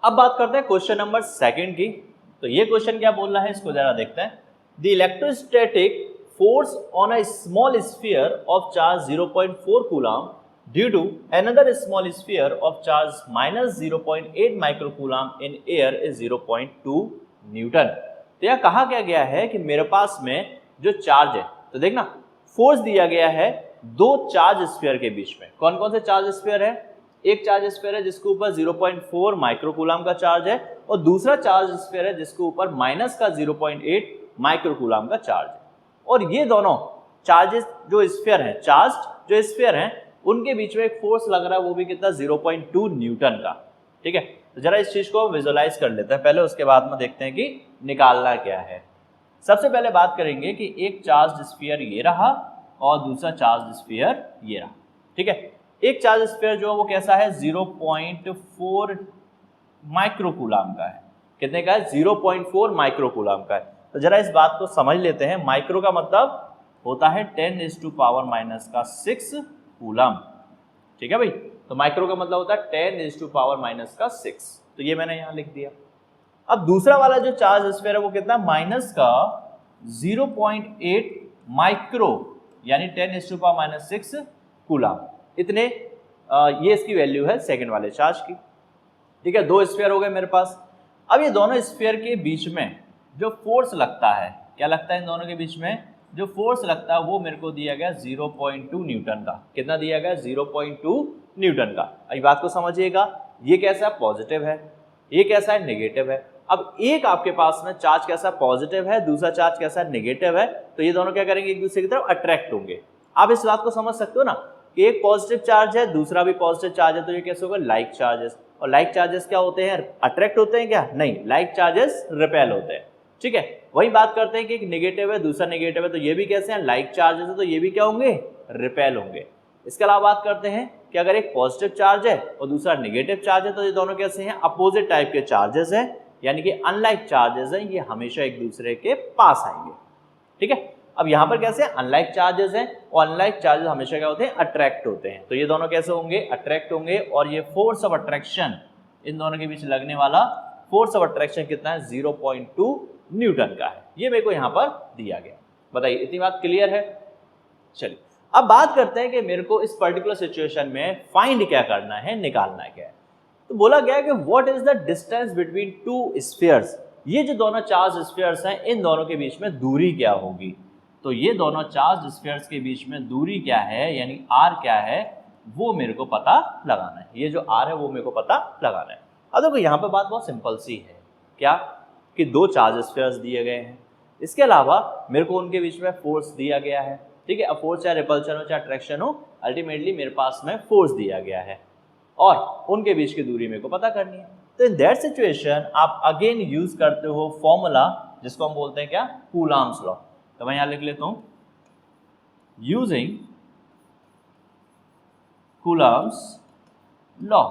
अब बात करते हैं क्वेश्चन नंबर सेकंड की। तो ये क्वेश्चन क्या बोल रहा है, इसको जरा देखते हैं। The electrostatic force on a small sphere of charge 0.4 coulomb due to another small sphere of charge -0.8 micro coulomb in air is 0.2 newton. तो यह कहा क्या गया है कि मेरे पास में जो चार्ज है, तो देखना फोर्स दिया गया है दो चार्ज स्फीयर के बीच में। कौन कौन से चार्ज स्फीयर है? एक चार्ज स्फीयर है जिसके ऊपर 0.4 माइक्रो कूलम का चार्ज है और दूसरा चार्ज स्फीयर है जिसके ऊपर माइनस का 0.8 माइक्रो कूलम का चार्ज है। और ये दोनों चार्जेस जो स्फीयर हैं, चार्ज जो स्फीयर हैं, उनके बीच में एक फोर्स लग रहा है, वो भी कितना 0.2 न्यूटन का। ठीक है, तो जरा इस चीज को विजुअलाइज कर लेते हैं पहले, उसके बाद में देखते हैं कि निकालना क्या है। सबसे पहले बात करेंगे कि एक चार्ज स्फीयर ये रहा और दूसरा चार्ज स्फीयर ये रहा। ठीक है, एक चार्ज स्फीयर जो वो कैसा है, 0.4 माइक्रो कूलम का है। कितने का है? 0.4 माइक्रो कूलम का है। तो जरा इस बात को समझ लेते हैं। माइक्रो का मतलब होता है 10⁻⁻⁶ कूलम। ठीक है भाई, तो माइक्रो का मतलब होता है 10⁻⁻⁶। तो ये मैंने यहां लिख दिया। अब दूसरा वाला जो चार्ज स्फीयर है वो कितना, माइनस का 0.8 माइक्रो यानी 10⁻⁻⁶ कूलम। इतने ये इसकी वैल्यू है सेकंड वाले चार्ज की। ठीक है, दो स्फीयर हो गए मेरे पास। अब ये दोनों स्फीयर के बीच में जो फोर्स लगता है, क्या लगता है इन दोनों के बीच में? जो फोर्स लगता है वो मेरे को दिया गया 0.2 न्यूटन का। कितना दिया गया? 0.2 न्यूटन का। अब बात को समझिएगा, ये कैसा है? पॉजिटिव है। ये कैसा है? नेगेटिव है। अब एक आपके पास में चार्ज कैसा पॉजिटिव है, दूसरा चार्ज कैसा नेगेटिव है, तो ये दोनों क्या करेंगे, एक दूसरे की तरफ अट्रैक्ट होंगे। आप इस बात को समझ सकते हो ना कि एक पॉजिटिव चार्ज है, दूसरा भी पॉजिटिव चार्ज है, तो ये कैसे होगा? Like charges. और लाइक चार्जेस क्या होते हैं? अट्रैक्ट होते हैं क्या? नहीं, लाइक चार्जेस रिपेल होते हैं। ठीक है, वही बात करते हैं कि एक नेगेटिव है, दूसरा नेगेटिव है, तो ये भी कैसे हैं? लाइक चार्जेस है, तो ये भी क्या होंगे? रिपेल होंगे। इसके अलावा बात करते हैं कि अगर एक पॉजिटिव चार्ज है और दूसरा नेगेटिव चार्ज है, तो ये दोनों कैसे हैं? अपोजिट टाइप के चार्जेस हैं, यानी कि अनलाइक चार्जेस हैं, ये हमेशा एक दूसरे के पास आएंगे। ठीक है, अब यहाँ पर कैसे अनलाइक चार्जेस हैं और अनलाइक चार्जेस हमेशा क्या होते हैं? अट्रैक्ट होते हैं। तो ये दोनों कैसे होंगे? अट्रैक्ट होंगे। और ये फोर्स ऑफ अट्रैक्शन, इन दोनों के बीच लगने वाला फोर्स ऑफ अट्रैक्शन कितना है? 0.2 न्यूटन का है। ये मेरे को यहाँ पर दिया गया। बताइए, इतनी बात क्लियर है? चलिए अब बात करते हैं कि मेरे को इस पर्टिकुलर सिचुएशन में फाइंड क्या करना है, निकालना क्या है। तो बोला गया कि what is the distance between two spheres. ये जो दोनों चार्ज स्फीयर्स हैं, इन दोनों के बीच में दूरी क्या होगी। तो ये दोनों चार्ज स्फीयर्स के बीच में दूरी क्या है, यानी आर क्या है, वो मेरे को पता लगाना है। ये जो आर है वो मेरे को पता लगाना है। अब देखो यहाँ पे बात बहुत सिंपल सी है, क्या कि दो चार्ज स्फीयर्स दिए गए हैं, इसके अलावा मेरे को उनके बीच में फोर्स दिया गया है। ठीक है, अब फोर्स चाहे रिपल्शन हो चाहे अट्रैक्शन हो, अल्टीमेटली मेरे पास में फोर्स दिया गया है और उनके बीच की दूरी मेरे को पता करनी है। तो इन दैट सिचुएशन आप अगेन यूज करते हो फॉर्मूला जिसको हम बोलते हैं क्या? Coulomb's law. तो मैं यहां लिख लेता हूं, यूजिंग कूलम्स लॉ।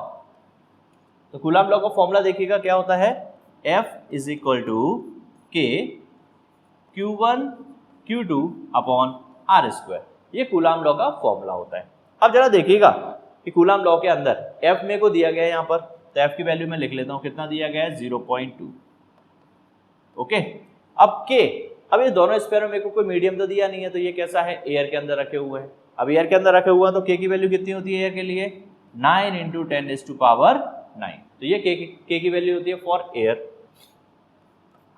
तो कूलम लॉ का फॉर्मूला देखिएगा क्या होता है, F इज इक्वल टू के Q1 Q2 upon R square. ये कूलम लॉ का फॉर्मूला होता है। अब जरा देखिएगा कि कूलम लॉ के अंदर F मेरे को दिया गया है यहाँ पर, तो F की वैल्यू मैं लिख लेता हूँ, कितना दिया गया है? 0.2। ओके, अब K, अब ये दोनों स्फीयर में मेरे को कोई मीडियम तो दिया नहीं है, तो ये कैसा है? एयर के अंदर रखे हुए हैं। अब एयर के अंदर रखे हुए हैं तो K की वैल्यू कितनी होती है एयर के लिए? 9 × 10⁻⁹। तो ये K की वैल्यू होती है फॉर एयर।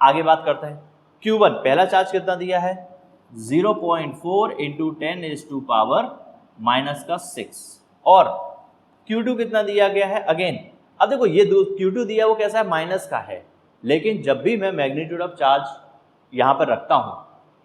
आगे बात करते हैं, Q1 पहला चार्ज कितना दिया है? 0.4 × 10⁻⁻⁶। और Q2 कितना दिया गया है? अगेन अब देखो ये Q2 दिया वो कैसा है? माइनस का है। लेकिन जब भी मैं मैग्नीट्यूड ऑफ चार्ज यहाँ पर रखता हूँ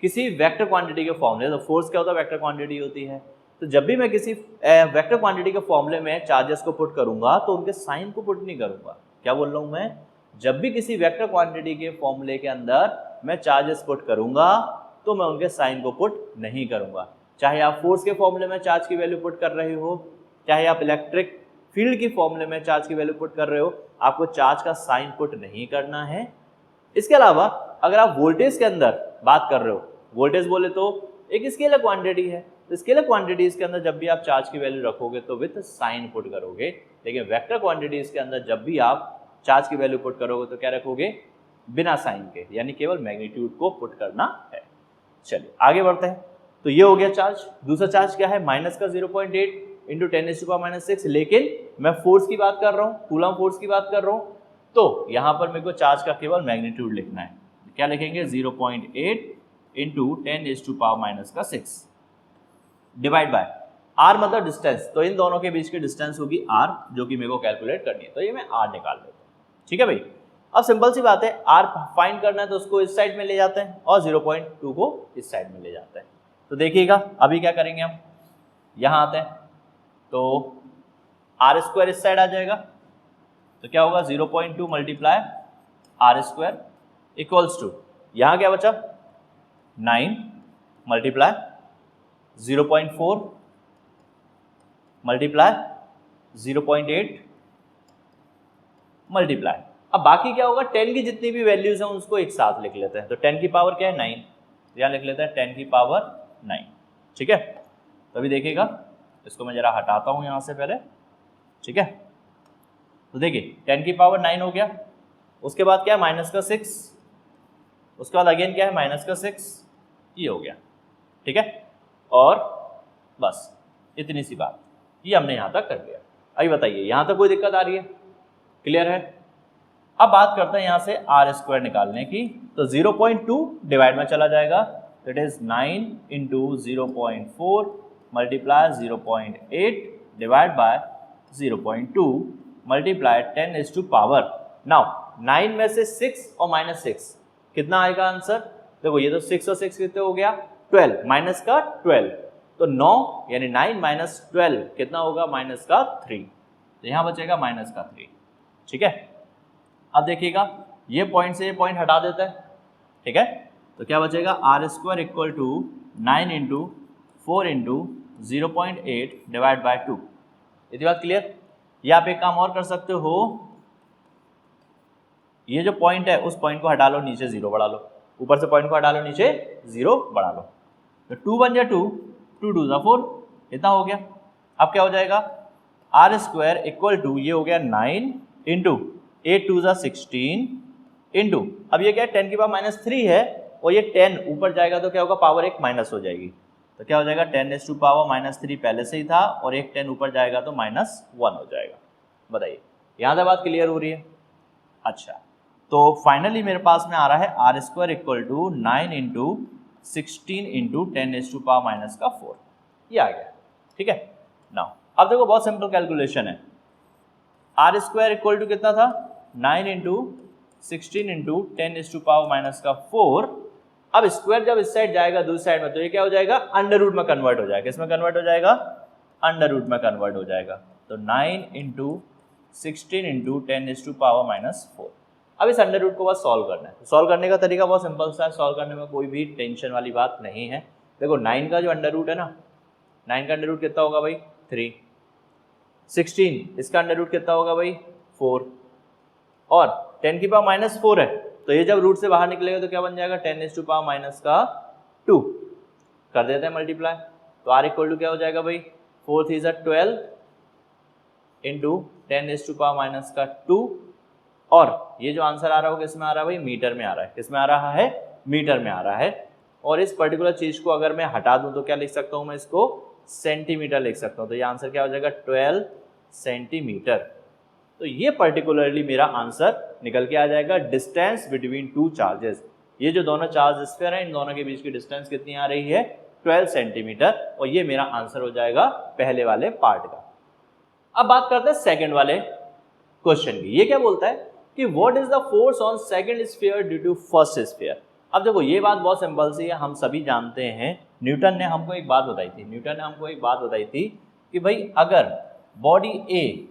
किसी वेक्टर क्वांटिटी के फॉर्मूले, तो फोर्स क्या होता है? वेक्टर क्वांटिटी होती है। तो जब भी मैं किसी वेक्टर क्वांटिटी के फॉर्मूले में चार्जेस को पुट करूंगा तो उनके साइन को पुट नहीं करूंगा। क्या बोल रहा हूँ मैं? जब भी किसी वेक्टर क्वांटिटी के फॉर्मूले के अंदर मैं चार्जेस पुट करूंगा तो मैं उनके साइन को पुट नहीं करूंगा। चाहे आप फोर्स के फॉर्मूले में चार्ज की वैल्यू पुट कर रहे हो, चाहे आप इलेक्ट्रिक फील्ड की फॉर्मूले में चार्ज की वैल्यू पुट कर रहे हो, आपको चार्ज का साइन पुट नहीं करना है। इसके अलावा अगर आप वोल्टेज के अंदर बात कर रहे हो, वोल्टेज बोले तो एक स्केलर क्वांटिटी है, तो स्केलर क्वांटिटीज के अंदर जब भी आप चार्ज की वैल्यू रखोगे तो विद साइन पुट करोगे। लेकिन वेक्टर क्वांटिटीज के अंदर जब भी आप चार्ज की वैल्यू पुट करोगे तो क्या रखोगे, बिना साइन के, यानी केवल मैग्नीट्यूड को पुट करना है। चलिए आगे बढ़ते हैं। तो ये हो गया चार्ज। दूसरा चार्ज क्या है, माइनस का 0.8 इंटू 10⁻⁻6, लेकिन मैं फोर्स की बात कर रहा हूँ, कूलम फोर्स की बात कर रहा हूँ, तो यहाँ पर मेरे को चार्ज का केवल मैग्नीट्यूड लिखना है। क्या लिखेंगे, 0.8 इंटू 10⁻⁻6 डिवाइड बाय आर मतलब डिस्टेंस, तो इन दोनों के बीच की डिस्टेंस होगी आर, जो कि मेरे को कैलकुलेट करनी है, तो ये मैं आर निकाल लेता हूँ। ठीक है भाई। अब सिंपल सी बात है, आर फाइंड करना है तो उसको इस साइड में ले जाते हैं और 0.2 को इस साइड में ले जाते हैं। तो देखिएगा अभी क्या करेंगे हम, यहाँ आते हैं तो आर स्क्वायर इस साइड आ जाएगा, तो क्या होगा 0.2 multiply R square equals to, यहाँ क्या बचा 9 मल्टीप्लाई 0.4 मल्टीप्लाई 0.8 मल्टीप्लाई, अब बाकी क्या होगा, 10 की जितनी भी वैल्यूज हैं उसको एक साथ लिख लेते हैं। तो 10 की पावर क्या है 9, यहाँ लिख लेते हैं 10 की पावर 9। ठीक है, तो अभी देखिएगा, इसको मैं जरा हटाता हूँ यहाँ से पहले। ठीक है, तो देखिए 10 की पावर 9 हो गया, उसके बाद क्या है माइनस का 6, उसके बाद अगेन क्या है माइनस का 6, ये हो गया। ठीक है, और बस इतनी सी बात, ये हमने यहाँ तक कर लिया। अभी बताइए यहाँ तक कोई दिक्कत आ रही है, क्लियर है। अब बात करते हैं यहाँ से आर स्क्वायर निकालने की, तो 0.2 डिवाइड में चला जाएगा, it is 9 into 0.4 multiply 0.8 divide bye 0.2 multiply 10⁻, now 9 में से 6 और -6 कितना आएगा आंसर, देखो ये तो 6 और 6 कितने हो गया 12, माइनस का 12, तो 9 यानी 9 माइनस 12 कितना होगा माइनस का 3, तो यहाँ बचेगा माइनस का 3। ठीक है, अब देखिएगा ये पॉइंट से ये पॉइंट हटा देता है। ठीक है, तो क्या बचेगा R square equal to 9 into 4 into 0.8 divide by 2। इतनी बात क्लियर। ये आप एक काम और कर सकते हो, ये जो पॉइंट है उस पॉइंट को हटा लो, नीचे 0 बढ़ा लो, ऊपर से पॉइंट को हटा लो, नीचे 0 बढ़ा लो, तो 2 बन जाए 2, 2 2 जा 4, इतना हो गया। अब क्या हो जाएगा आर स्क्वायर इक्वल टू, ये हो गया 9 इंटू 8 2 जा 16 इंटू, अब ये क्या है 10 की पावर -3 है, और ये 10 ऊपर जाएगा तो क्या होगा पावर एक माइनस हो जाएगी, तो क्या हो जाएगा 10⁻³ पहले से ही था, और एक 10 ऊपर जाएगा तो -1 हो जाएगा। बताइए यहाँ से बात क्लियर हो रही है। अच्छा, तो फाइनली मेरे पास में आ रहा है R square equal to 9 into 16 into 10⁻⁴, ये आ गया। ठीक है, नाउ अब देखो बहुत सिंपल कैलकुलेशन है, आर स्क्वायर इक्वल टू कितना था 9 इंटू 16 इंटू 10⁻⁴, अब स्क्वायर जब इस साइड जाएगा दूसरी साइड में तो ये क्या हो जाएगा अंडर रूट में कन्वर्ट हो जाएगा, किसमें कन्वर्ट हो जाएगा अंडर रूट में कन्वर्ट हो जाएगा, तो 9 इंटू 16 इंटू 10⁻⁴। अब इस अंडर रूट को बस सॉल्व करना है, तो सॉल्व करने का तरीका बहुत सिंपल सा है, सॉल्व करने में कोई भी टेंशन वाली बात नहीं है। देखो 9 का जो अंडर रूट है ना, 9 का अंडर रूट कितना होगा भाई 3, 16 इसका अंडर रूट कितना होगा भाई 4, और 10 की पावर -4 है, तो ये जब रूट से बाहर निकलेगा तो क्या बन जाएगा 10⁻⁻2 कर देते हैं मल्टीप्लाई, तो आर इक्वल टू क्या हो जाएगा भाई 4 3 12 इंटू 10⁻⁻2, और ये जो आंसर आ रहा होगा किस में आ रहा है भाई मीटर में आ रहा है, किस में आ रहा है मीटर में आ रहा है। और इस पर्टिकुलर चीज को अगर मैं हटा दूं तो क्या लिख सकता हूं मैं, इसको सेंटीमीटर लिख सकता हूं, तो ये आंसर क्या हो जाएगा 12 सेंटीमीटर। तो ये पर्टिकुलरली मेरा आंसर निकल के आ जाएगा डिस्टेंस बिटवीन टू चार्जेस। ये जो दोनों चार्ज स्फीयर हैं इन दोनों के बीच की डिस्टेंस कितनी आ रही है 12 सेंटीमीटर, और ये मेरा आंसर हो जाएगा पहले वाले पार्ट का। अब बात करते हैं सेकंड वाले क्वेश्चन की। ये क्या बोलता है कि what is the force on second sphere due to first sphere. अब देखो ये बात बहुत सिंपल सी है, हम सभी जानते हैं, न्यूटन ने हमको एक बात बताई थी, कि भाई अगर बॉडी ए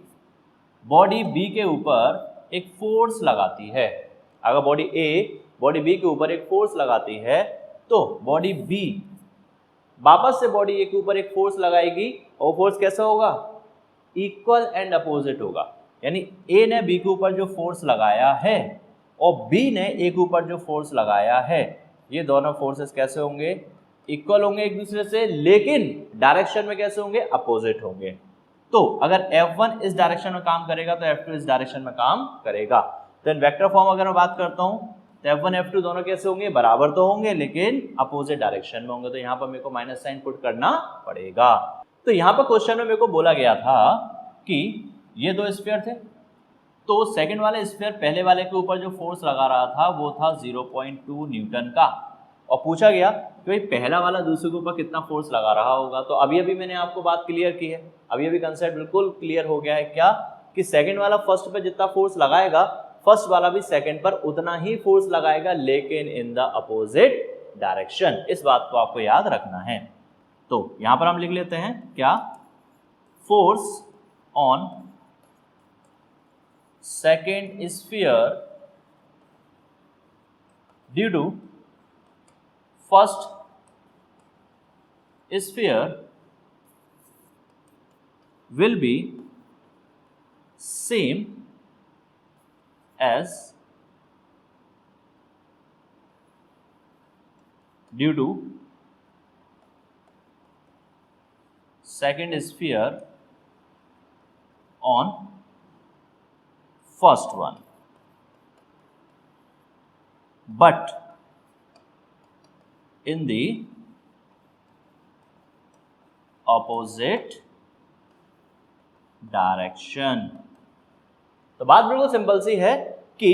बॉडी बी के ऊपर एक फोर्स लगाती है, अगर बॉडी ए बॉडी बी के ऊपर एक फोर्स लगाती है, तो बॉडी बी वापस से बॉडी ए के ऊपर एक फोर्स लगाएगी, और फोर्स कैसा होगा इक्वल एंड अपोजिट होगा। यानी ए ने बी के ऊपर जो फोर्स लगाया है और बी ने ए के ऊपर जो फोर्स लगाया है, ये दोनों फोर्सेस कैसे होंगे इक्वल होंगे एक दूसरे से, लेकिन डायरेक्शन में कैसे होंगे अपोजिट होंगे। तो अगर F1 इस डायरेक्शन में काम करेगा तो F2 इस डायरेक्शन में काम करेगा। देन वेक्टर फॉर्म अगर मैं बात करता हूं तो F1 F2 दोनों कैसे होंगे, बराबर तो होंगे लेकिन अपोजिट डायरेक्शन में होंगे, तो यहाँ पर मेरे को माइनस साइन पुट करना पड़ेगा। तो यहाँ पर क्वेश्चन में मेरे को बोला गया था कि ये दो स्फीयर थे, तो सेकंड वाले स्फीयर पहले वाले के ऊपर जो फोर्स लगा रहा था वो था 0.2 न्यूटन का, और पूछा गया कि भाई पहला वाला दूसरे के ऊपर कितना फोर्स लगा रहा होगा। तो अभी अभी मैंने आपको बात क्लियर की है, अभी अभी कंसेप्ट बिल्कुल क्लियर हो गया है क्या, कि सेकंड वाला फर्स्ट पे जितना फोर्स लगाएगा फर्स्ट वाला भी सेकंड पर उतना ही फोर्स लगाएगा, लेकिन इन द अपोजिट डायरेक्शन। इस बात को आपको याद रखना है। तो यहां पर हम लिख लेते हैं क्या, force on second sphere due to first sphere will be same as due to second sphere on first one, but in the opposite direction. तो बात बिल्कुल सिंपल सी है कि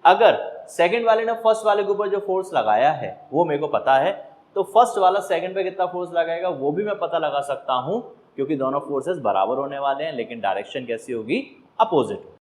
अगर सेकंड वाले ने फर्स्ट वाले के ऊपर जो फोर्स लगाया है वो मेरे को पता है, तो फर्स्ट वाला सेकंड पे कितना फोर्स लगाएगा वो भी मैं पता लगा सकता हूं, क्योंकि दोनों फोर्सेस बराबर होने वाले हैं, लेकिन डायरेक्शन कैसी होगी, अपोजिट।